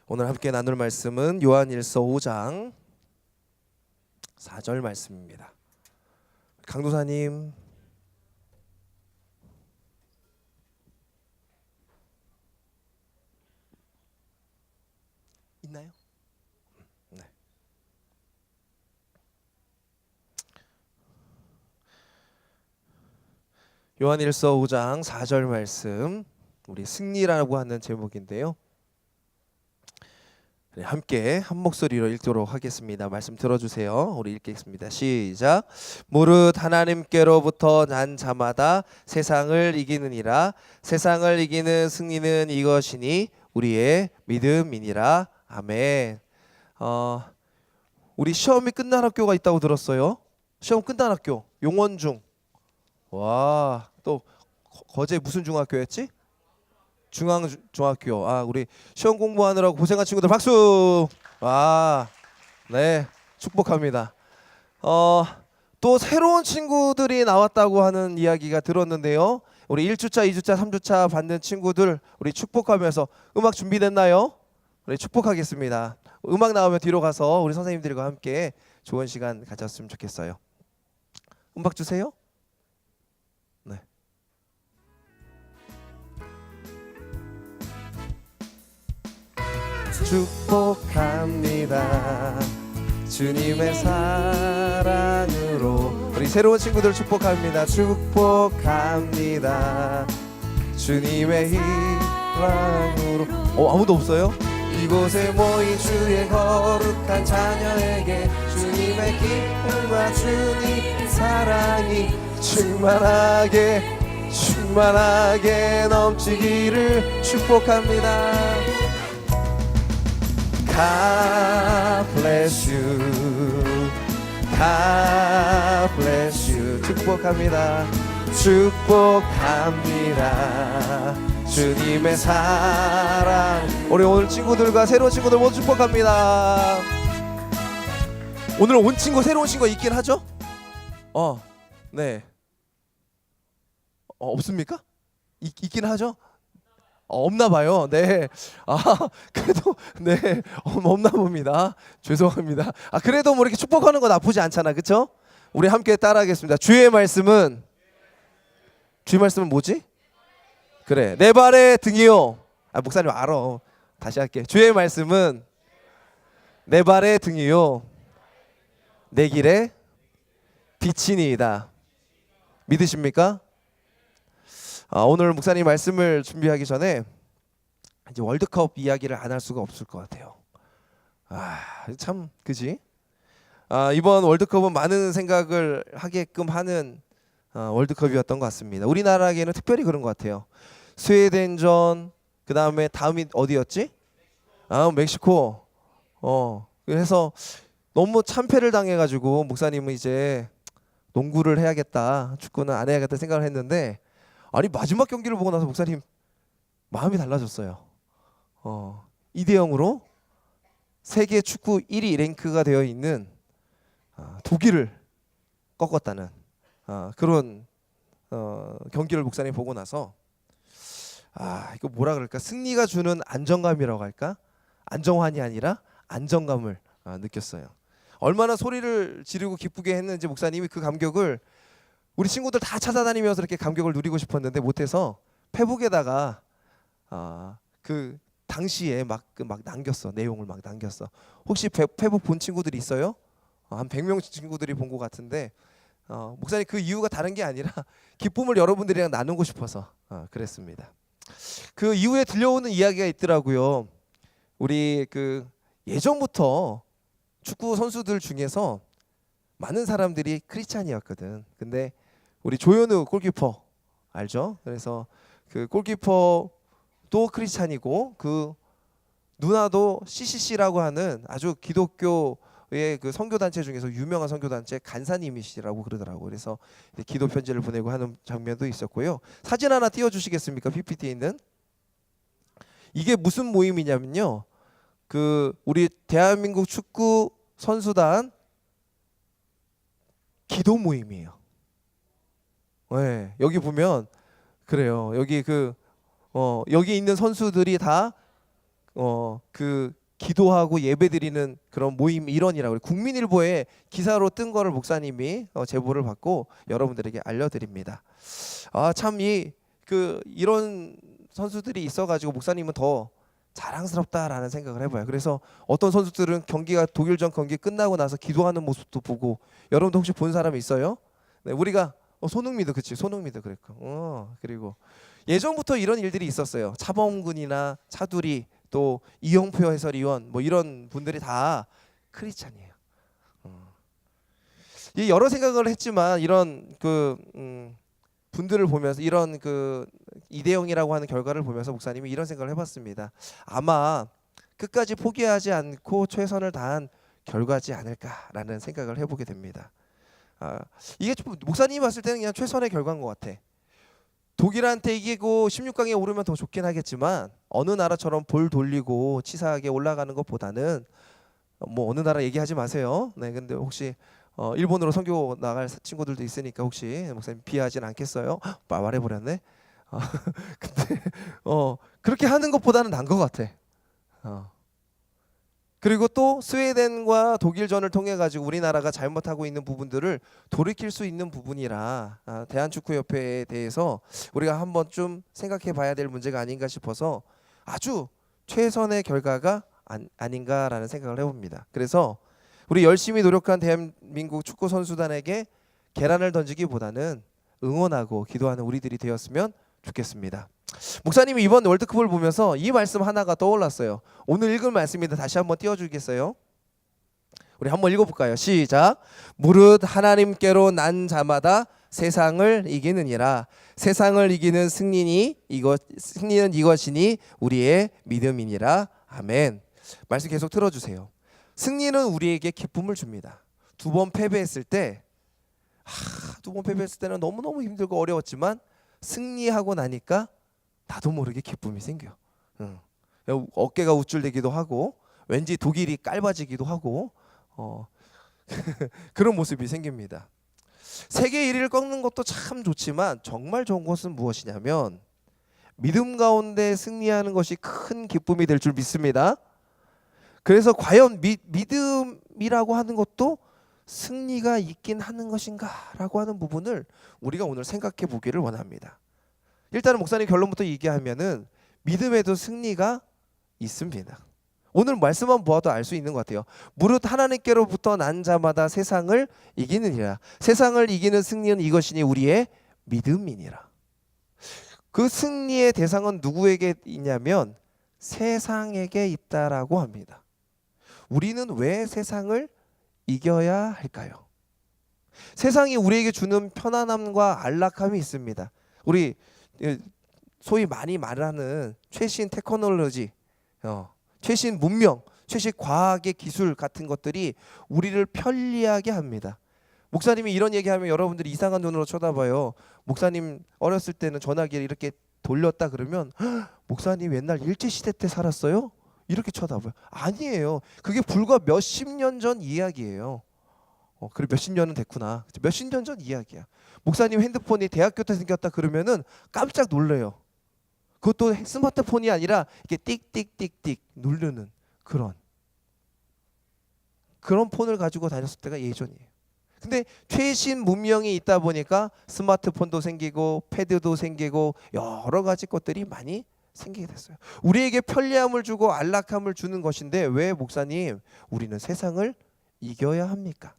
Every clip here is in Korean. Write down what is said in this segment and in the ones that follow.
오늘 함께 나눌 말씀은 요한일서 5장 4절 말씀입니다. 강도사님 있나요? 네. 요한일서 5장 4절 말씀, 우리 승리라고 하는 제목인데요. 네, 함께 한 목소리로 읽도록 하겠습니다. 말씀 들어주세요. 우리 읽겠습니다. 시작. 무릇 하나님께로부터 난 자마다 세상을 이기느니라. 세상을 이기는 승리는 이것이니 우리의 믿음이니라. 아멘. 우리 시험이 끝난 학교가 있다고 들었어요. 시험 끝난 학교 용원중. 와, 또 거제 무슨 중학교였지? 중앙중학교. 우리 시험 공부하느라고 고생한 친구들 박수. 네, 축복합니다. 또 새로운 친구들이 나왔다고 하는 이야기가 들었는데요. 우리 1주차, 2주차, 3주차 받는 친구들 우리 축복하면서 음악 준비됐나요? 우리 축복하겠습니다. 음악 나오면 뒤로 가서 우리 선생님들과 함께 좋은 시간 가졌으면 좋겠어요. 음악 주세요. 네. 축복합니다. 주님의 사랑으로. 우리 새로운 친구들 축복합니다. 축복합니다. 주님의 사랑으로. 아무도 없어요? 이곳에 모인 주의 거룩한 자녀에게 주님의 기쁨과 주님 사랑이 충만하게 넘치기를 축복합니다. God bless you. God bless you. 축복합니다. 축복합니다. 주님의 사랑. 우리 오늘 친구들과 새로운 친구들 모두 축복합니다. 오늘 온 친구, 새로운 친구 있긴 하죠? 네. 없습니까? 있긴 하죠? 없나 봐요. 네. 그래도 네, 없나 봅니다. 죄송합니다. 그래도 뭐 이렇게 축복하는 거 나쁘지 않잖아. 그렇죠? 우리 함께 따라하겠습니다. 주의 말씀은 뭐지? 그래. 내 발의 등이요. 목사님 알아. 다시 할게. 주의 말씀은 내 발의 등이요. 내 길에 빛이니이다. 믿으십니까? 오늘 목사님 말씀을 준비하기 전에 이제 월드컵 이야기를 안 할 수가 없을 것 같아요. 참 그지? 이번 월드컵은 많은 생각을 하게끔 하는 월드컵이었던 것 같습니다. 우리나라에게는 특별히 그런 것 같아요. 스웨덴전, 그 다음에 다음이 어디였지? 멕시코. 그래서 너무 참패를 당해가지고 목사님은 이제 농구를 해야겠다, 축구는 안 해야겠다 생각을 했는데, 마지막 경기를 보고 나서 목사님 마음이 달라졌어요. 2대0으로 세계 축구 1위 랭크가 되어 있는 독일을 꺾었다는 그런 경기를 목사님 보고 나서 이거 뭐라 그럴까? 승리가 주는 안정감이라고 할까? 안정환이 아니라 안정감을 느꼈어요. 얼마나 소리를 지르고 기쁘게 했는지 목사님이 그 감격을 우리 친구들 다 찾아다니면서 이렇게 감격을 누리고 싶었는데 못해서 페북에다가 그 당시에 막 남겼어. 내용을 막 남겼어. 혹시 페북 본 친구들이 있어요? 한 100명 친구들이 본 것 같은데 목사님 그 이유가 다른 게 아니라 기쁨을 여러분들이랑 나누고 싶어서 그랬습니다. 그 이후에 들려오는 이야기가 있더라고요. 우리 그 예전부터 축구 선수들 중에서 많은 사람들이 크리스찬이었거든. 근데 우리 조현우 골키퍼 알죠? 그래서 그 골키퍼도 크리스찬이고 그 누나도 CCC라고 하는 아주 기독교의 그 선교단체 중에서 유명한 선교단체 간사님이시라고 그러더라고. 그래서 기도 편지를 보내고 하는 장면도 있었고요. 사진 하나 띄워주시겠습니까? PPT에 있는. 이게 무슨 모임이냐면요. 그 우리 대한민국 축구 선수단 기도 모임이에요. 네, 여기 보면 그래요. 여기 여기 있는 선수들이 다 그 기도하고 예배드리는 그런 모임 일원이라고 국민일보에 기사로 뜬 거를 목사님이 제보를 받고 여러분들에게 알려드립니다. 참 이런 선수들이 있어가지고 목사님은 더 자랑스럽다라는 생각을 해봐요. 그래서 어떤 선수들은 독일전 경기 끝나고 나서 기도하는 모습도 보고, 여러분도 혹시 본 사람이 있어요? 네, 우리가 손흥민도 그랬고, 그리고 예전부터 이런 일들이 있었어요. 차범근이나 차두리, 또 이영표 해설위원, 뭐 이런 분들이 다 크리스찬이에요. 여러 생각을 했지만 이런 분들을 보면서, 이런 2대0이라고 하는 결과를 보면서 목사님이 이런 생각을 해봤습니다. 아마 끝까지 포기하지 않고 최선을 다한 결과지 않을까라는 생각을 해보게 됩니다. 이게 목사님이 봤을 때는 그냥 최선의 결과인 것 같아. 독일한테 이기고 16강에 오르면 더 좋긴 하겠지만, 어느 나라처럼 볼 돌리고 치사하게 올라가는 것보다는, 뭐 어느 나라 얘기하지 마세요. 네, 근데 혹시 일본으로 선교 나갈 친구들도 있으니까 혹시 목사님 비하진 않겠어요? 말해버렸네. 근데 그렇게 하는 것보다는 나은 것 같아. 그리고 또 스웨덴과 독일전을 통해 가지고 우리나라가 잘못하고 있는 부분들을 돌이킬 수 있는 부분이라, 대한축구협회에 대해서 우리가 한번 좀 생각해 봐야 될 문제가 아닌가 싶어서 아주 최선의 결과가 아닌가라는 생각을 해봅니다. 그래서 우리 열심히 노력한 대한민국 축구 선수단에게 계란을 던지기보다는 응원하고 기도하는 우리들이 되었으면 좋겠습니다. 목사님이 이번 월드컵을 보면서 이 말씀 하나가 떠올랐어요. 오늘 읽을 말씀인데 다시 한번 띄워주겠어요? 우리 한번 읽어볼까요? 시작. 무릇 하나님께로 난 자마다 세상을 이기느니라. 세상을 이기는 승리는 이것이니 우리의 믿음이니라. 아멘. 말씀 계속 틀어주세요. 승리는 우리에게 기쁨을 줍니다. 두 번 패배했을 때는 너무너무 힘들고 어려웠지만 승리하고 나니까 나도 모르게 기쁨이 생겨. 어깨가 우쭐대기도 하고, 왠지 독일이 깔봐지기도 하고, 그런 모습이 생깁니다. 세계 1위를 꺾는 것도 참 좋지만 정말 좋은 것은 무엇이냐면, 믿음 가운데 승리하는 것이 큰 기쁨이 될 줄 믿습니다. 그래서 과연 믿음이라고 하는 것도 승리가 있긴 하는 것인가라고 하는 부분을 우리가 오늘 생각해 보기를 원합니다. 일단은 목사님 결론부터 얘기하면은 믿음에도 승리가 있습니다. 오늘 말씀만 보아도 알 수 있는 것 같아요. 무릇 하나님께로부터 난 자마다 세상을 이기느니라. 세상을 이기는 승리는 이것이니 우리의 믿음이니라. 그 승리의 대상은 누구에게 있냐면 세상에게 있다라고 합니다. 우리는 왜 세상을 이겨야 할까요? 세상이 우리에게 주는 편안함과 안락함이 있습니다. 우리 소위 많이 말하는 최신 테크놀로지, 최신 문명, 최신 과학의 기술 같은 것들이 우리를 편리하게 합니다. 목사님이 이런 얘기하면 여러분들이 이상한 눈으로 쳐다봐요. 목사님 어렸을 때는 전화기를 이렇게 돌렸다 그러면 목사님 옛날 일제시대 때 살았어요? 이렇게 쳐다봐요. 아니에요. 그게 불과 몇십 년 전 이야기예요. 그래 몇십 년은 됐구나. 몇십 년 전 이야기야. 목사님 핸드폰이 대학교 때 생겼다 그러면은 깜짝 놀래요. 그것도 스마트폰이 아니라 이렇게 띡띡띡띡 누르는 그런 폰을 가지고 다녔을 때가 예전이에요. 근데 최신 문명이 있다 보니까 스마트폰도 생기고 패드도 생기고 여러 가지 것들이 많이 생기게 됐어요. 우리에게 편리함을 주고 안락함을 주는 것인데 왜 목사님 우리는 세상을 이겨야 합니까?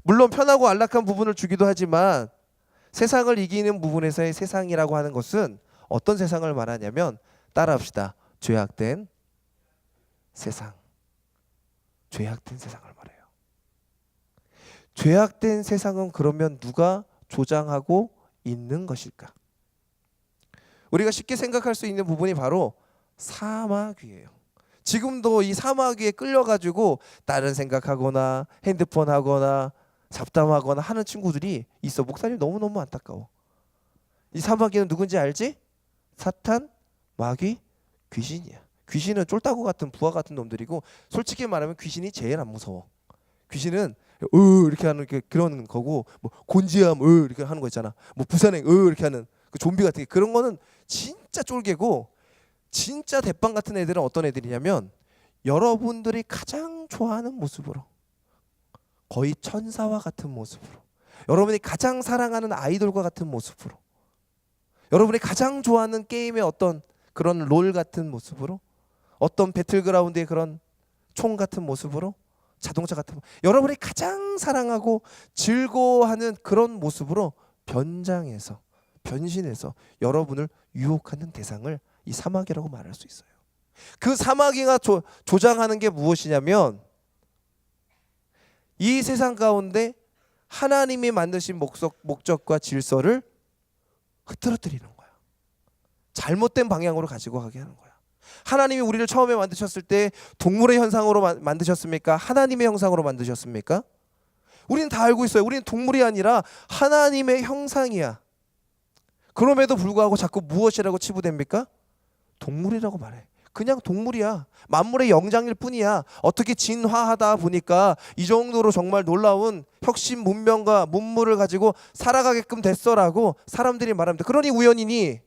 물론 편하고 안락한 부분을 주기도 하지만 세상을 이기는 부분에서의 세상이라고 하는 것은 어떤 세상을 말하냐면, 따라합시다. 죄악된 세상. 죄악된 세상을 말해요. 죄악된 세상은 그러면 누가 조장하고 있는 것일까? 우리가 쉽게 생각할 수 있는 부분이 바로 사마귀예요. 지금도 이 사마귀에 끌려가지고 다른 생각하거나 핸드폰 하거나 잡담하거나 하는 친구들이 있어. 목사님 너무너무 안타까워. 이 사마귀는 누군지 알지? 사탄, 마귀, 귀신이야. 귀신은 쫄따구 같은 부하 같은 놈들이고, 솔직히 말하면 귀신이 제일 안 무서워. 귀신은 이렇게 하는 그런 거고, 뭐 곤지암 이렇게 하는 거 있잖아. 뭐 부산행 이렇게 하는 그 좀비 같은 게, 그런 거는 진짜 쫄개고, 진짜 대빵 같은 애들은 어떤 애들이냐면 여러분들이 가장 좋아하는 모습으로, 거의 천사와 같은 모습으로, 여러분이 가장 사랑하는 아이돌과 같은 모습으로, 여러분이 가장 좋아하는 게임의 어떤 그런 롤 같은 모습으로, 어떤 배틀그라운드의 그런 총 같은 모습으로, 자동차 같은 여러분이 가장 사랑하고 즐거워하는 그런 모습으로 변장해서, 변신해서 여러분을 유혹하는 대상을 이 사마귀라고 말할 수 있어요. 그 사마귀가 조장하는 게 무엇이냐면 이 세상 가운데 하나님이 만드신 목적과 질서를 흐트러뜨리는 거야. 잘못된 방향으로 가지고 가게 하는 거야. 하나님이 우리를 처음에 만드셨을 때 동물의 형상으로 만드셨습니까? 하나님의 형상으로 만드셨습니까? 우리는 다 알고 있어요. 우리는 동물이 아니라 하나님의 형상이야. 그럼에도 불구하고 자꾸 무엇이라고 치부됩니까? 동물이라고 말해. 그냥 동물이야. 만물의 영장일 뿐이야. 어떻게 진화하다 보니까 이 정도로 정말 놀라운 혁신 문명과 문물을 가지고 살아가게끔 됐어라고 사람들이 말합니다. 그러니 우연이니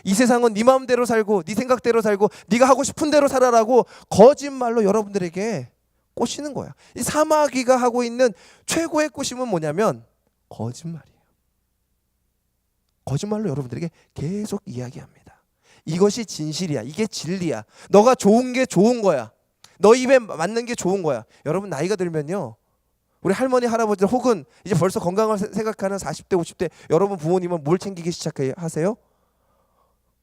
이 세상은 네 마음대로 살고 네 생각대로 살고 네가 하고 싶은 대로 살아라고 거짓말로 여러분들에게 꼬시는 거야. 이 사마귀가 하고 있는 최고의 꼬심은 뭐냐면 거짓말이에요. 거짓말로 여러분들에게 계속 이야기합니다. 이것이 진실이야. 이게 진리야. 너가 좋은 게 좋은 거야. 너 입에 맞는 게 좋은 거야. 여러분 나이가 들면요, 우리 할머니 할아버지들 혹은 이제 벌써 건강을 생각하는 40대 50대 여러분 부모님은 뭘 챙기기 시작하세요?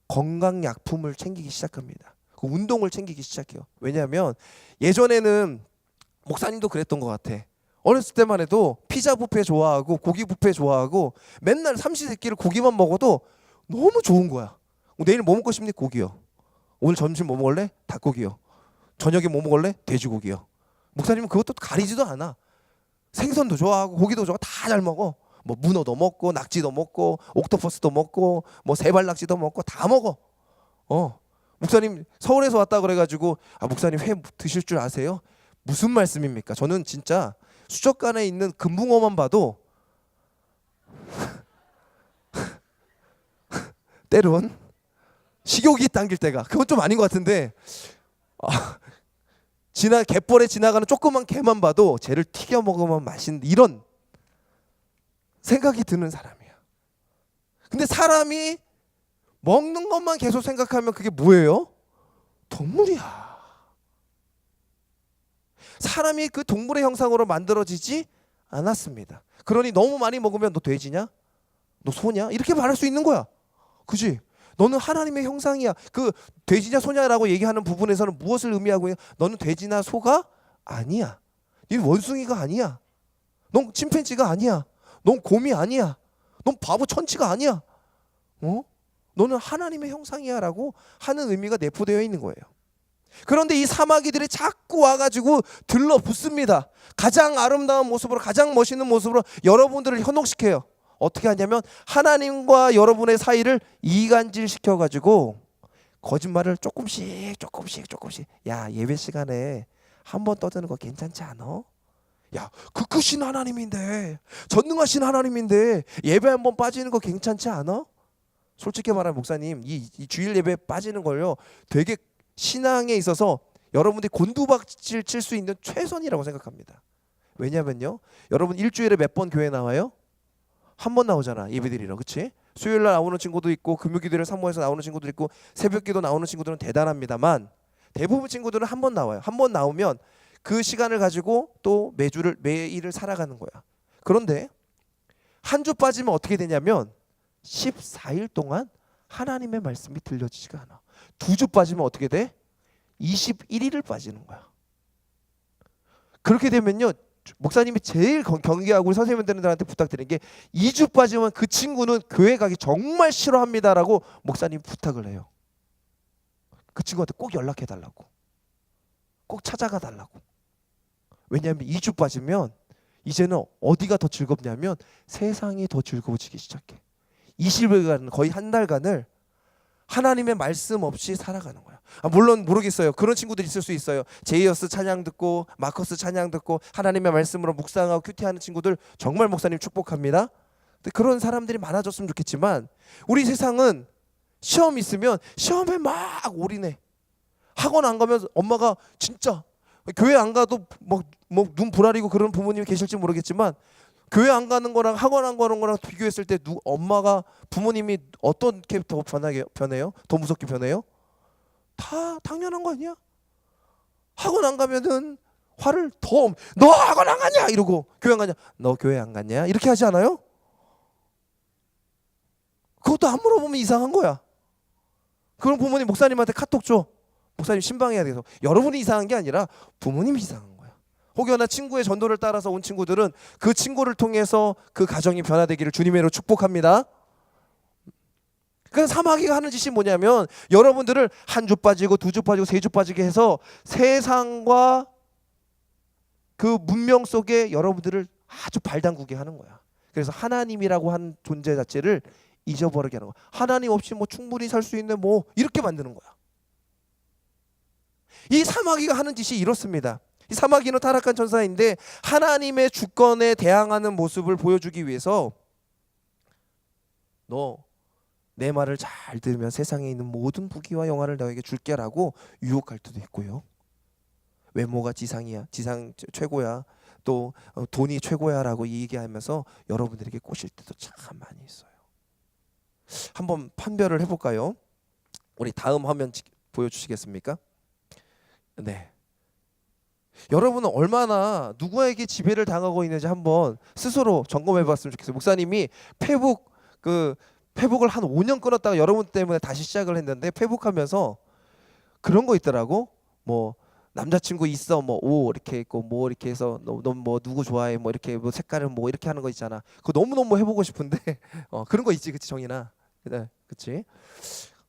건강약품을 챙기기 시작합니다. 그 운동을 챙기기 시작해요. 왜냐하면 예전에는 목사님도 그랬던 것 같아. 어렸을 때만 해도 피자 뷔페 좋아하고 고기 뷔페 좋아하고 맨날 삼시세끼를 고기만 먹어도 너무 좋은 거야. 내일 뭐 먹고 싶니? 고기요. 오늘 점심 뭐 먹을래? 닭고기요. 저녁에 뭐 먹을래? 돼지고기요. 목사님은 그것도 가리지도 않아. 생선도 좋아하고 고기도 좋아. 다 잘 먹어. 뭐 문어도 먹고 낙지도 먹고 옥토퍼스도 먹고 뭐 세발낙지도 먹고 다 먹어. 목사님 서울에서 왔다 그래가지고 목사님 회 드실 줄 아세요? 무슨 말씀입니까? 저는 진짜 수족관에 있는 금붕어만 봐도 때론 식욕이 당길 때가, 그건 좀 아닌 것 같은데 갯벌에 지나가는 조그만 개만 봐도 쟤를 튀겨 먹으면 맛있는 이런 생각이 드는 사람이야. 근데 사람이 먹는 것만 계속 생각하면 그게 뭐예요? 동물이야. 사람이 그 동물의 형상으로 만들어지지 않았습니다. 그러니 너무 많이 먹으면 너 돼지냐? 너 소냐? 이렇게 말할 수 있는 거야. 그지? 너는 하나님의 형상이야. 그 돼지냐 소냐라고 얘기하는 부분에서는 무엇을 의미하고 있냐? 너는 돼지나 소가 아니야. 네 원숭이가 아니야. 넌 침팬지가 아니야. 넌 곰이 아니야. 넌 바보 천치가 아니야. 너는 하나님의 형상이야라고 하는 의미가 내포되어 있는 거예요. 그런데 이 사마귀들이 자꾸 와가지고 들러붙습니다. 가장 아름다운 모습으로, 가장 멋있는 모습으로 여러분들을 현혹시켜요. 어떻게 하냐면 하나님과 여러분의 사이를 이간질시켜가지고 거짓말을 조금씩 야, 예배 시간에 한 번 떠드는 거 괜찮지 않아? 야, 그 크신 하나님인데, 전능하신 하나님인데 예배 한 번 빠지는 거 괜찮지 않아? 솔직히 말하면 목사님, 이 주일 예배 빠지는 걸요, 되게 신앙에 있어서 여러분들이 곤두박질 칠 수 있는 최선이라고 생각합니다. 왜냐면요, 여러분 일주일에 몇 번 교회 나와요? 한 번 나오잖아, 예배드리러. 그치? 수요일날 나오는 친구도 있고 금요기도를 사모해서 나오는 친구도 있고 새벽기도 나오는 친구들은 대단합니다만 대부분 친구들은 한 번 나와요. 한 번 나오면 그 시간을 가지고 또 매일을 살아가는 거야. 그런데 한 주 빠지면 어떻게 되냐면 14일 동안 하나님의 말씀이 들려지지가 않아. 2주 빠지면 어떻게 돼? 21일을 빠지는 거야. 그렇게 되면요, 목사님이 제일 경계하고 선생님들한테 부탁드리는 게 2주 빠지면 그 친구는 교회 가기 정말 싫어합니다라고 목사님 부탁을 해요. 그 친구한테 꼭 연락해 달라고, 꼭 찾아가 달라고. 왜냐하면 2주 빠지면 이제는 어디가 더 즐겁냐면 세상이 더 즐거워지기 시작해. 20일간, 거의 한 달간을 하나님의 말씀 없이 살아가는 거야. 물론 모르겠어요. 그런 친구들이 있을 수 있어요. 제이어스 찬양 듣고 마커스 찬양 듣고 하나님의 말씀으로 묵상하고 큐티하는 친구들 정말 목사님 축복합니다. 근데 그런 사람들이 많아졌으면 좋겠지만 우리 세상은 시험 있으면 시험에 막 올인해. 학원 안 가면 엄마가 진짜 교회 안 가도 뭐 눈 부라리고 그런 부모님이 계실지 모르겠지만 교회 안 가는 거랑 학원 안 가는 거랑 비교했을 때 엄마가 부모님이 어떻게 더 변해요? 더 무섭게 변해요? 다 당연한 거 아니야? 학원 안 가면은 화를 너 학원 안 가냐 이러고 교회 안 가냐 너 교회 안 갔냐 이렇게 하지 않아요? 그것도 안 물어보면 이상한 거야. 그럼 부모님 목사님한테 카톡 줘. 목사님 신방해야 돼서. 여러분이 이상한 게 아니라 부모님이 이상한 거야. 혹여나 친구의 전도를 따라서 온 친구들은 그 친구를 통해서 그 가정이 변화되기를 주님으로 축복합니다. 그래서 사마귀가 하는 짓이 뭐냐면 여러분들을 한 주 빠지고 두 주 빠지고 세 주 빠지게 해서 세상과 그 문명 속에 여러분들을 아주 발담그게 하는 거야. 그래서 하나님이라고 한 존재 자체를 잊어버리게 하는 거야. 하나님 없이 뭐 충분히 살 수 있는 뭐 이렇게 만드는 거야. 이 사마귀가 하는 짓이 이렇습니다. 이 사마귀는 타락한 천사인데 하나님의 주권에 대항하는 모습을 보여주기 위해서 너 내 말을 잘 들으면 세상에 있는 모든 부귀와 영화를 너에게 줄게라고 유혹할 때도 있고요. 외모가 지상 최고야. 또 돈이 최고야라고 얘기하면서 여러분들에게 꼬실 때도 참 많이 있어요. 한번 판별을 해볼까요? 우리 다음 화면 보여주시겠습니까? 네. 여러분은 얼마나 누구에게 지배를 당하고 있는지 한번 스스로 점검해봤으면 좋겠어요. 목사님이 페북을 한 5년 끊었다가 여러분 때문에 다시 시작을 했는데 페북하면서 그런 거 있더라고. 뭐 남자친구 있어 뭐 오 이렇게 있고 뭐 이렇게 해서 너 뭐 누구 좋아해 뭐 이렇게 뭐 색깔은 뭐 이렇게 하는 거 있잖아. 그거 너무너무 해보고 싶은데 그런 거 있지 그치 정인아. 네, 그치.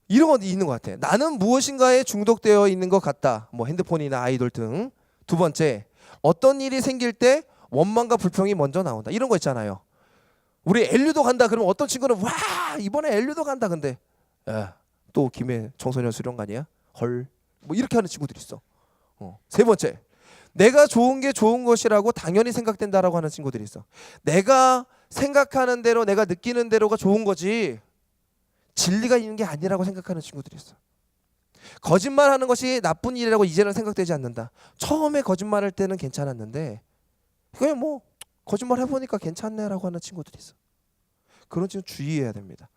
이런 건 있는 것 같아. 나는 무엇인가에 중독되어 있는 것 같다. 뭐 핸드폰이나 아이돌 등. 두 번째, 어떤 일이 생길 때 원망과 불평이 먼저 나온다. 이런 거 있잖아요. 우리 엘류도 간다 그러면 어떤 친구는 와 이번에 엘류도 간다 근데 또 김해 청소년 수련관이야? 헐 뭐 이렇게 하는 친구들이 있어. 세 번째, 내가 좋은 게 좋은 것이라고 당연히 생각된다라고 하는 친구들이 있어. 내가 생각하는 대로 내가 느끼는 대로가 좋은 거지 진리가 있는 게 아니라고 생각하는 친구들이 있어. 거짓말하는 것이 나쁜 일이라고 이제는 생각되지 않는다. 처음에 거짓말할 때는 괜찮았는데 그냥 뭐 거짓말 해보니까 괜찮네라고 하는 친구들이 있어. 그런 친구 주의해야 됩니다.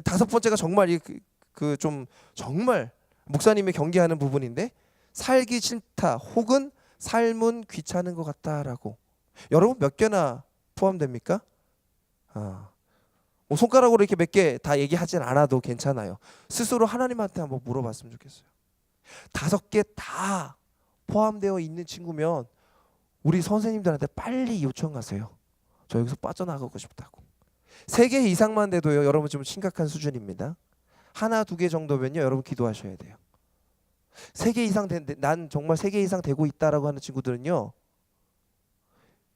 다섯 번째가 정말 좀 정말 목사님이 경계하는 부분인데 살기 싫다 혹은 삶은 귀찮은 것 같다라고. 여러분 몇 개나 포함됩니까? 뭐 손가락으로 이렇게 몇 개 다 얘기하진 않아도 괜찮아요. 스스로 하나님한테 한번 물어봤으면 좋겠어요. 5개 다 포함되어 있는 친구면 우리 선생님들한테 빨리 요청하세요. 저 여기서 빠져나가고 싶다고. 3개 이상만 돼도요 여러분 좀 심각한 수준입니다. 1, 2개 정도면요 여러분 기도하셔야 돼요. 3개 이상 난 정말 3개 이상 되고 있다라고 하는 친구들은요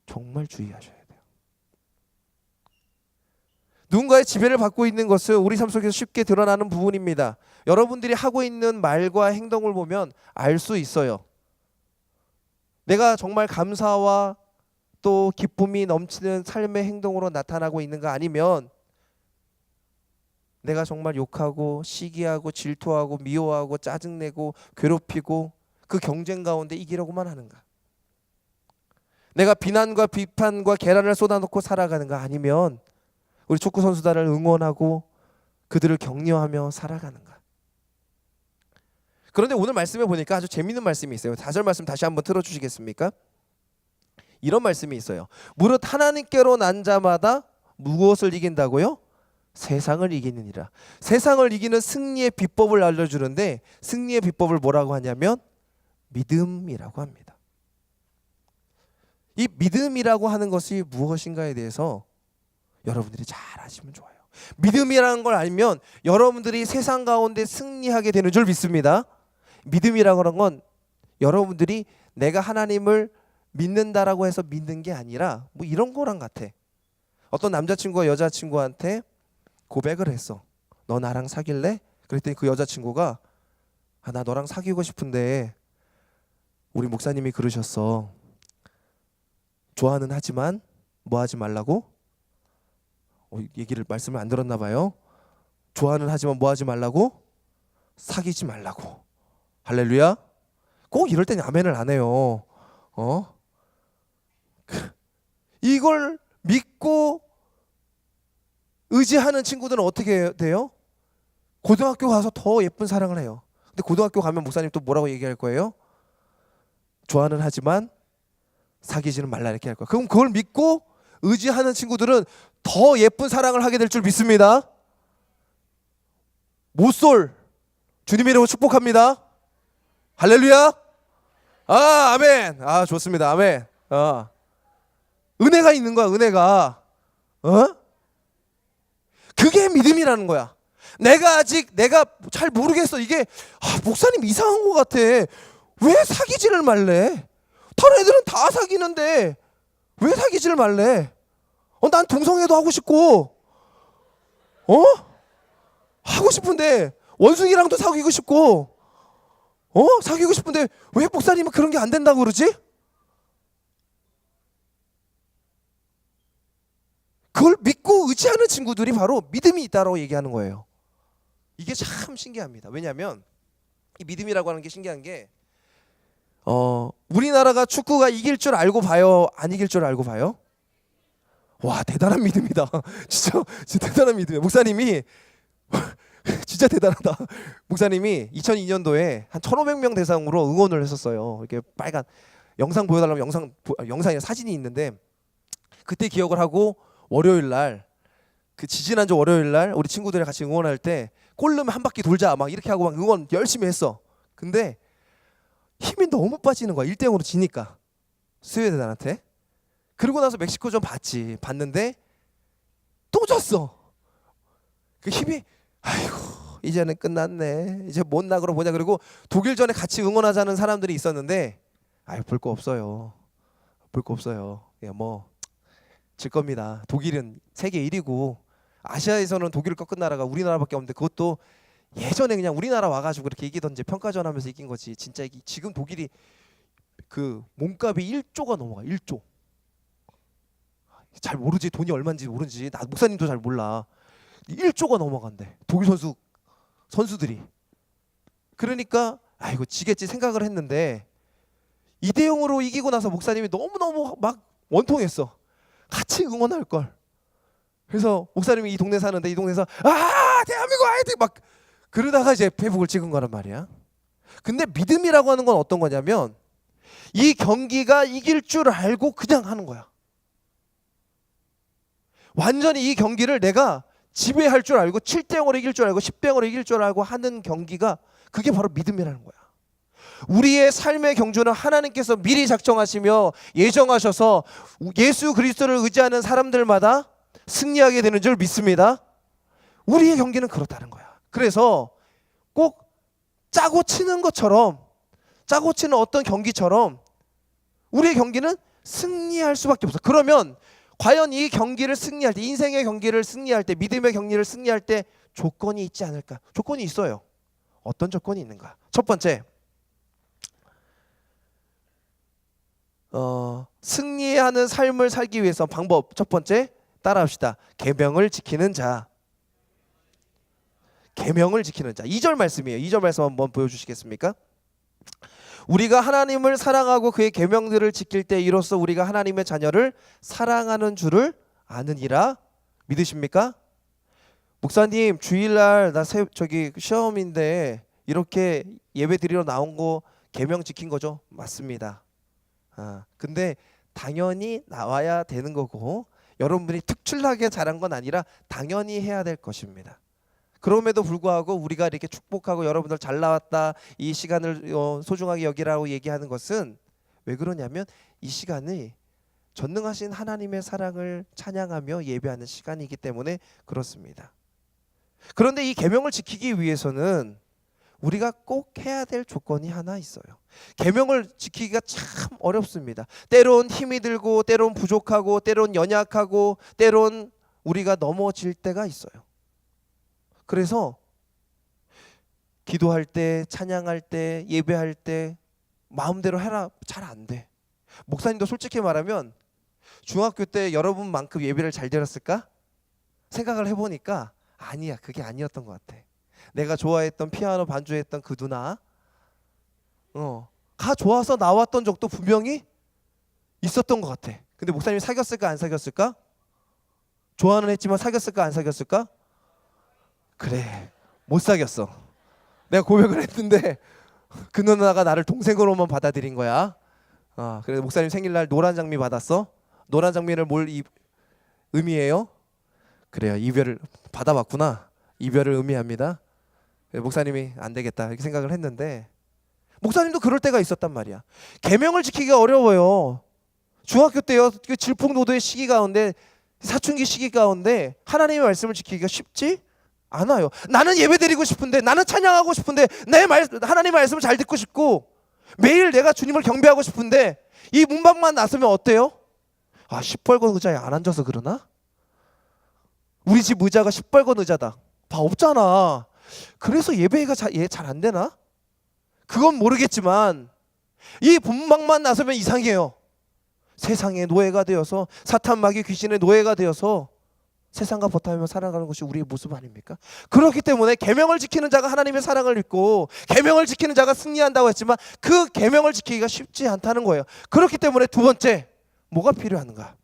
정말 주의하셔야 돼요. 누군가의 지배를 받고 있는 것은 우리 삶 속에서 쉽게 드러나는 부분입니다. 여러분들이 하고 있는 말과 행동을 보면 알 수 있어요. 내가 정말 감사와 또 기쁨이 넘치는 삶의 행동으로 나타나고 있는가 아니면 내가 정말 욕하고 시기하고 질투하고 미워하고 짜증내고 괴롭히고 그 경쟁 가운데 이기려고만 하는가. 내가 비난과 비판과 계란을 쏟아놓고 살아가는가 아니면 우리 축구 선수단을 응원하고 그들을 격려하며 살아가는가. 그런데 오늘 말씀에 보니까 아주 재미있는 말씀이 있어요. 4절 말씀 다시 한번 틀어주시겠습니까? 이런 말씀이 있어요. 무릇 하나님께로 난 자마다 무엇을 이긴다고요? 세상을 이기느니라. 세상을 이기는 승리의 비법을 알려주는데 승리의 비법을 뭐라고 하냐면 믿음이라고 합니다. 이 믿음이라고 하는 것이 무엇인가에 대해서 여러분들이 잘 아시면 좋아요. 믿음이라는 걸 알면 여러분들이 세상 가운데 승리하게 되는 줄 믿습니다. 믿음이라고 하는 건 여러분들이 내가 하나님을 믿는다라고 해서 믿는 게 아니라 뭐 이런 거랑 같아. 어떤 남자친구가 여자친구한테 고백을 했어. 너 나랑 사귈래? 그랬더니 그 여자친구가 나 너랑 사귀고 싶은데 우리 목사님이 그러셨어. 좋아는 하지만 뭐 하지 말라고? 말씀을 안 들었나 봐요. 좋아는 하지만 뭐 하지 말라고? 사귀지 말라고. 할렐루야. 꼭 이럴 땐 아멘을 안 해요. 이걸 믿고 의지하는 친구들은 어떻게 돼요? 고등학교 가서 더 예쁜 사랑을 해요. 근데 고등학교 가면 목사님 또 뭐라고 얘기할 거예요? 좋아는 하지만 사귀지는 말라 이렇게 할 거예요. 그럼 그걸 믿고 의지하는 친구들은 더 예쁜 사랑을 하게 될 줄 믿습니다. 모쏠 주님의 이름으로 축복합니다. 할렐루야. 아멘. 좋습니다. 아멘. 은혜가 있는 거야. 은혜가. 그게 믿음이라는 거야. 내가 잘 모르겠어. 이게 목사님 이상한 것 같아. 왜 사귀지를 말래? 다른 애들은 다 사귀는데 왜 사귀지를 말래? 난 동성애도 하고 싶고 하고 싶은데 원숭이랑도 사귀고 싶고 사귀고 싶은데 왜 목사님은 그런 게 안 된다고 그러지? 그걸 믿고 의지하는 친구들이 바로 믿음이 있다고 얘기하는 거예요. 이게 참 신기합니다. 왜냐하면 이 믿음이라고 하는 게 신기한 게 우리나라가 축구가 이길 줄 알고 봐요? 안 이길 줄 알고 봐요? 와, 대단한 믿음이다. 진짜 대단한 믿음이에요. 목사님이 진짜 대단하다. 목사님이 2002년도에 한 1,500명 대상으로 응원을 했었어요. 이렇게 빨간 영상 보여달라면 영상에 사진이 있는데 그때 기억을 하고 월요일 날 그 지지난주 월요일 날 우리 친구들이랑 같이 응원할 때 골 넣으면 한 바퀴 돌자 막 이렇게 하고 막 응원 열심히 했어. 근데 힘이 너무 빠지는 거야. 1대0으로 지니까 스웨덴한테. 그러고 나서 멕시코전 봤는데 또 졌어. 그 힘이 아이고 이제는 끝났네. 이제 못 나그러 보자. 그리고 독일전에 같이 응원하자는 사람들이 있었는데 볼 거 없어요. 볼 거 없어요. 질 겁니다. 독일은 세계 1위고 아시아에서는 독일을 꺾은 나라가 우리나라밖에 없는데 그것도 예전에 그냥 우리나라 와가지고 그렇게 이기던지 평가전 하면서 이긴 거지. 진짜 지금 독일이 그 몸값이 1조가 넘어가. 1조. 잘 모르지. 돈이 얼마인지 모르지. 나 목사님도 잘 몰라. 1조가 넘어간대. 독일 선수들이. 그러니까 이거 지겠지 생각을 했는데 2대0으로 이기고 나서 목사님이 너무너무 막 원통했어. 같이 응원할 걸. 그래서 목사님이 이 동네 사는데 이 동네에서 대한민국 화이팅 막 그러다가 이제 페북을 찍은 거란 말이야. 근데 믿음이라고 하는 건 어떤 거냐면 이 경기가 이길 줄 알고 그냥 하는 거야. 완전히 이 경기를 내가 지배할 줄 알고 7대0으로 이길 줄 알고 10대0으로 이길 줄 알고 하는 경기가 그게 바로 믿음이라는 거야. 우리의 삶의 경주는 하나님께서 미리 작정하시며 예정하셔서 예수 그리스도를 의지하는 사람들마다 승리하게 되는 줄 믿습니다. 우리의 경기는 그렇다는 거야. 그래서 꼭 짜고 치는 것처럼 짜고 치는 어떤 경기처럼 우리의 경기는 승리할 수밖에 없어. 그러면 과연 이 경기를 승리할 때 인생의 경기를 승리할 때 믿음의 경기를 승리할 때 조건이 있지 않을까? 조건이 있어요. 어떤 조건이 있는가? 첫 번째 승리하는 삶을 살기 위해서 방법 첫 번째 따라합시다. 계명을 지키는 자. 계명을 지키는 자. 2절 말씀이에요. 2절 말씀 한번 보여주시겠습니까? 우리가 하나님을 사랑하고 그의 계명들을 지킬 때 이로써 우리가 하나님의 자녀를 사랑하는 줄을 아느니라. 믿으십니까? 목사님 주일날 나 시험인데 이렇게 예배 드리러 나온 거 계명 지킨 거죠? 맞습니다. 근데 당연히 나와야 되는 거고 여러분들이 특출나게 잘한 건 아니라 당연히 해야 될 것입니다. 그럼에도 불구하고 우리가 이렇게 축복하고 여러분들 잘 나왔다 이 시간을 소중하게 여기라고 얘기하는 것은 왜 그러냐면 이 시간이 전능하신 하나님의 사랑을 찬양하며 예배하는 시간이기 때문에 그렇습니다. 그런데 이 계명을 지키기 위해서는 우리가 꼭 해야 될 조건이 하나 있어요. 계명을 지키기가 참 어렵습니다. 때론 힘이 들고 때론 부족하고 때론 연약하고 때론 우리가 넘어질 때가 있어요. 그래서 기도할 때 찬양할 때 예배할 때 마음대로 해라 잘 안 돼. 목사님도 솔직히 말하면 중학교 때 여러분만큼 예배를 잘 드렸을까? 생각을 해보니까 아니야, 그게 아니었던 것 같아. 내가 좋아했던 피아노 반주했던 그 누나, 가 좋아서 나왔던 적도 분명히 있었던 것 같아. 근데 목사님이 사귀었을까 안 사귀었을까? 좋아는 했지만 사귀었을까 안 사귀었을까? 그래, 못 사귀었어. 내가 고백을 했는데 그 누나가 나를 동생으로만 받아들인 거야. 그래서 목사님 생일날 노란 장미 받았어. 노란 장미를 의미해요? 그래요, 이별을 받아봤구나. 이별을 의미합니다. 목사님이 안 되겠다 이렇게 생각을 했는데, 목사님도 그럴 때가 있었단 말이야. 계명을 지키기가 어려워요. 중학교 때요, 그 질풍노도의 시기 가운데, 사춘기 시기 가운데 하나님의 말씀을 지키기가 쉽지 않아요. 나는 예배드리고 싶은데, 나는 찬양하고 싶은데, 하나님의 말씀을 잘 듣고 싶고, 매일 내가 주님을 경배하고 싶은데, 이 문밖만 나서면 어때요? 시뻘건 의자에 안 앉아서 그러나? 우리 집 의자가 시뻘건 의자다. 봐, 없잖아. 그래서 예배가 잘 안 되나? 그건 모르겠지만 이 문밖만 나서면 이상해요. 세상의 노예가 되어서, 사탄 마귀 귀신의 노예가 되어서 세상과 버타며 살아가는 것이 우리의 모습 아닙니까? 그렇기 때문에 계명을 지키는 자가 하나님의 사랑을 믿고 계명을 지키는 자가 승리한다고 했지만 그 계명을 지키기가 쉽지 않다는 거예요. 그렇기 때문에 두 번째, 뭐가 필요한가?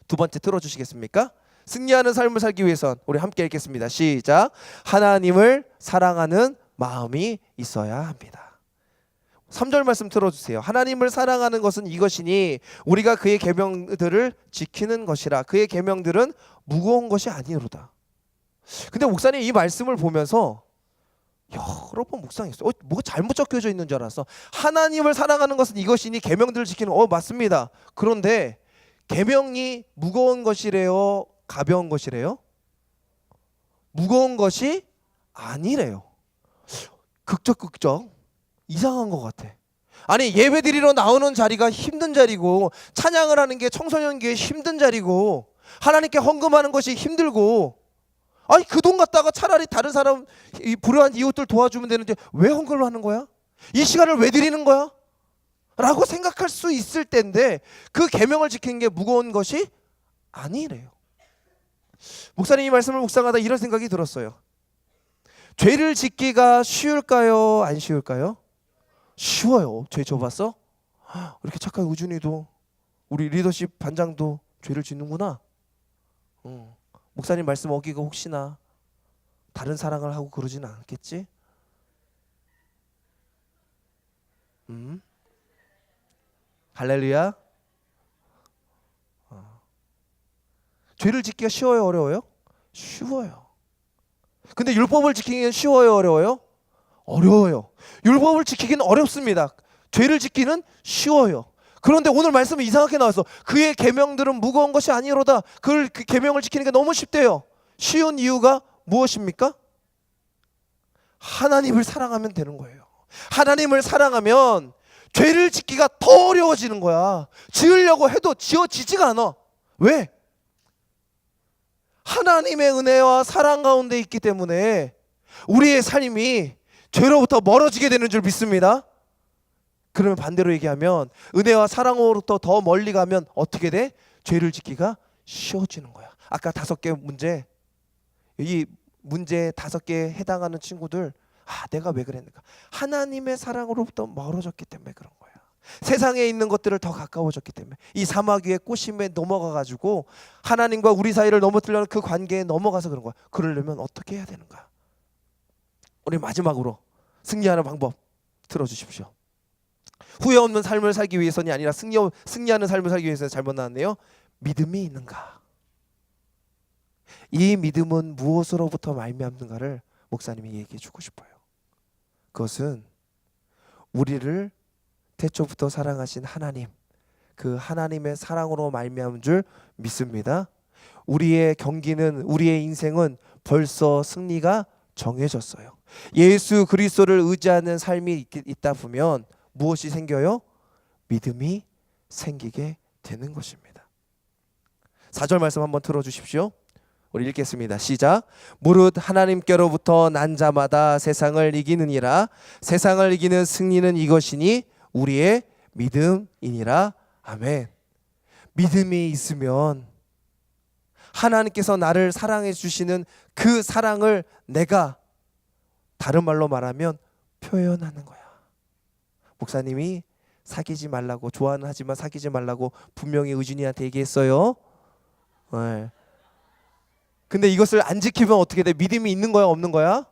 두 번째 들어주시겠습니까? 승리하는 삶을 살기 위해선 우리 함께 읽겠습니다. 시작. 하나님을 사랑하는 마음이 있어야 합니다. 3절 말씀 들어주세요. 하나님을 사랑하는 것은 이것이니 우리가 그의 계명들을 지키는 것이라. 그의 계명들은 무거운 것이 아니로다. 근데 목사님 이 말씀을 보면서 여러 번 묵상했어요. 뭐가 잘못 적혀져 있는 줄 알았어. 하나님을 사랑하는 것은 이것이니 계명들을 지키는, 맞습니다. 그런데 계명이 무거운 것이래요, 가벼운 것이래요? 무거운 것이 아니래요. 극적 이상한 것 같아. 아니, 예배드리러 나오는 자리가 힘든 자리고, 찬양을 하는 게 청소년기에 힘든 자리고, 하나님께 헌금하는 것이 힘들고, 아니 그 돈 갖다가 차라리 다른 사람, 불우한 이웃들 도와주면 되는데 왜 헌금을 하는 거야? 이 시간을 왜 드리는 거야? 라고 생각할 수 있을 때인데 그 계명을 지키는 게 무거운 것이 아니래요. 목사님 이 말씀을 묵상하다 이런 생각이 들었어요. 죄를 짓기가 쉬울까요, 안 쉬울까요? 쉬워요. 죄 져봤어? 이렇게 착한 우준이도, 우리 리더십 반장도 죄를 짓는구나. 목사님 말씀 어기고 혹시나 다른 사랑을 하고 그러지는 않겠지? 할렐루야. 죄를 짓기가 쉬워요, 어려워요? 쉬워요. 근데 율법을 지키기는 쉬워요, 어려워요? 어려워요. 율법을 지키기는 어렵습니다. 죄를 짓기는 쉬워요. 그런데 오늘 말씀은 이상하게 나와서 그의 계명들은 무거운 것이 아니로다. 그 계명을 지키는 게 너무 쉽대요. 쉬운 이유가 무엇입니까? 하나님을 사랑하면 되는 거예요. 하나님을 사랑하면 죄를 짓기가 더 어려워지는 거야. 지으려고 해도 지어지지가 않아. 왜? 하나님의 은혜와 사랑 가운데 있기 때문에 우리의 삶이 죄로부터 멀어지게 되는 줄 믿습니다. 그러면 반대로 얘기하면 은혜와 사랑으로부터 더 멀리 가면 어떻게 돼? 죄를 짓기가 쉬워지는 거야. 아까 5개 문제, 이 문제 5개에 해당하는 친구들, 내가 왜 그랬는가? 하나님의 사랑으로부터 멀어졌기 때문에 그런 거야. 세상에 있는 것들을 더 가까워졌기 때문에, 이 사막 위에 꼬심에 넘어가가지고 하나님과 우리 사이를 넘어뜨려는 그 관계에 넘어가서 그런 거야. 그러려면 어떻게 해야 되는가? 우리 마지막으로 승리하는 방법 들어주십시오. 후회 없는 삶을 살기 위해서는 아니라 승리하는 삶을 살기 위해서 잘못 나왔네요. 믿음이 있는가? 이 믿음은 무엇으로부터 말미암는가를 목사님이 얘기해 주고 싶어요. 그것은 우리를 태초부터 사랑하신 하나님, 그 하나님의 사랑으로 말미암은 줄 믿습니다. 우리의 경기는, 우리의 인생은 벌써 승리가 정해졌어요. 예수 그리스도를 의지하는 삶이 있다 보면 무엇이 생겨요? 믿음이 생기게 되는 것입니다. 4절 말씀 한번 들어주십시오. 우리 읽겠습니다. 시작. 무릇 하나님께로부터 난 자마다 세상을 이기느니라. 세상을 이기는 승리는 이것이니 우리의 믿음이니라. 아멘. 믿음이 있으면 하나님께서 나를 사랑해 주시는 그 사랑을 내가 다른 말로 말하면 표현하는 거야. 목사님이 사귀지 말라고, 좋아는 하지만 사귀지 말라고 분명히 의준이한테 얘기했어요. 네. 근데 이것을 안 지키면 어떻게 돼? 믿음이 있는 거야, 없는 거야?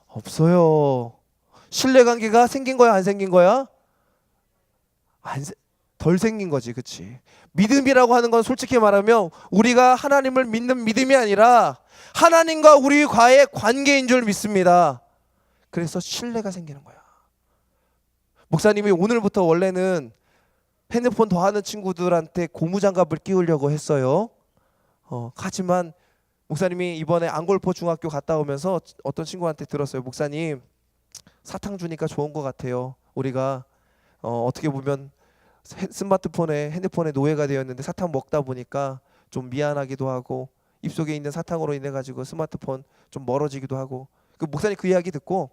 없어요. 신뢰관계가 생긴 거야, 안 생긴 거야? 덜 생긴 거지, 그치? 믿음이라고 하는 건 솔직히 말하면 우리가 하나님을 믿는 믿음이 아니라 하나님과 우리과의 관계인 줄 믿습니다. 그래서 신뢰가 생기는 거야. 목사님이 오늘부터 원래는 핸드폰 더 하는 친구들한테 고무장갑을 끼우려고 했어요. 하지만 목사님이 이번에 안골포 중학교 갔다 오면서 어떤 친구한테 들었어요. 목사님, 사탕 주니까 좋은 것 같아요. 우리가 어떻게 보면 스마트폰에, 핸드폰에 노예가 되었는데 사탕 먹다 보니까 좀 미안하기도 하고 입속에 있는 사탕으로 인해 가지고 스마트폰 좀 멀어지기도 하고. 그 목사님 그 이야기 듣고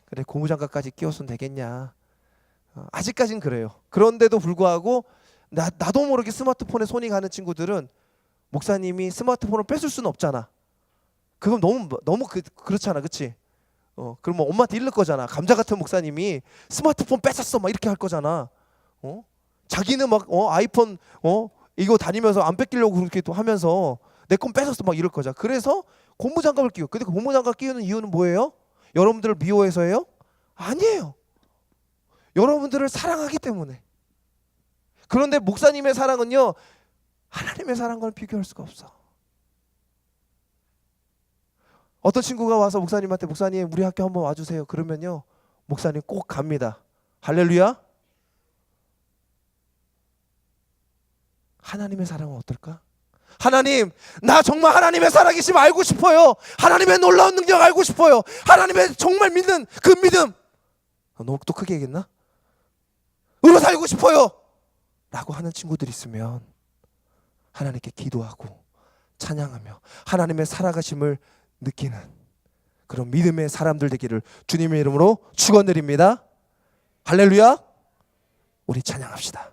그래, 고무장갑까지 끼웠으면 되겠냐. 아직까진 그래요. 그런데도 불구하고 나도 모르게 스마트폰에 손이 가는 친구들은 목사님이 스마트폰을 뺏을 수는 없잖아. 그건 너무 그렇잖아, 그렇지? 그러면 엄마한테 잃을 거잖아. 감자 같은 목사님이 스마트폰 뺏었어 막 이렇게 할 거잖아. 자기는 막 아이폰 이거 다니면서 안 뺏기려고 그렇게 또 하면서 내 건 뺏었어 막 이럴 거잖아. 그래서 고무장갑을 끼워. 근데 그 고무장갑 끼우는 이유는 뭐예요? 여러분들을 미워해서예요? 아니에요. 여러분들을 사랑하기 때문에. 그런데 목사님의 사랑은요, 하나님의 사랑과는 비교할 수가 없어. 어떤 친구가 와서 목사님한테 목사님 우리 학교 한번 와주세요. 그러면요 목사님 꼭 갑니다. 할렐루야. 하나님의 사랑은 어떨까? 하나님, 나 정말 하나님의 살아계심 알고 싶어요. 하나님의 놀라운 능력 알고 싶어요. 하나님의 정말 믿는 그 믿음. 너무 또 크게 얘기했나? 으로 살고 싶어요 라고 하는 친구들이 있으면 하나님께 기도하고 찬양하며 하나님의 살아가심을 느끼는 그런 믿음의 사람들 되기를 주님의 이름으로 축원드립니다. 할렐루야. 우리 찬양합시다.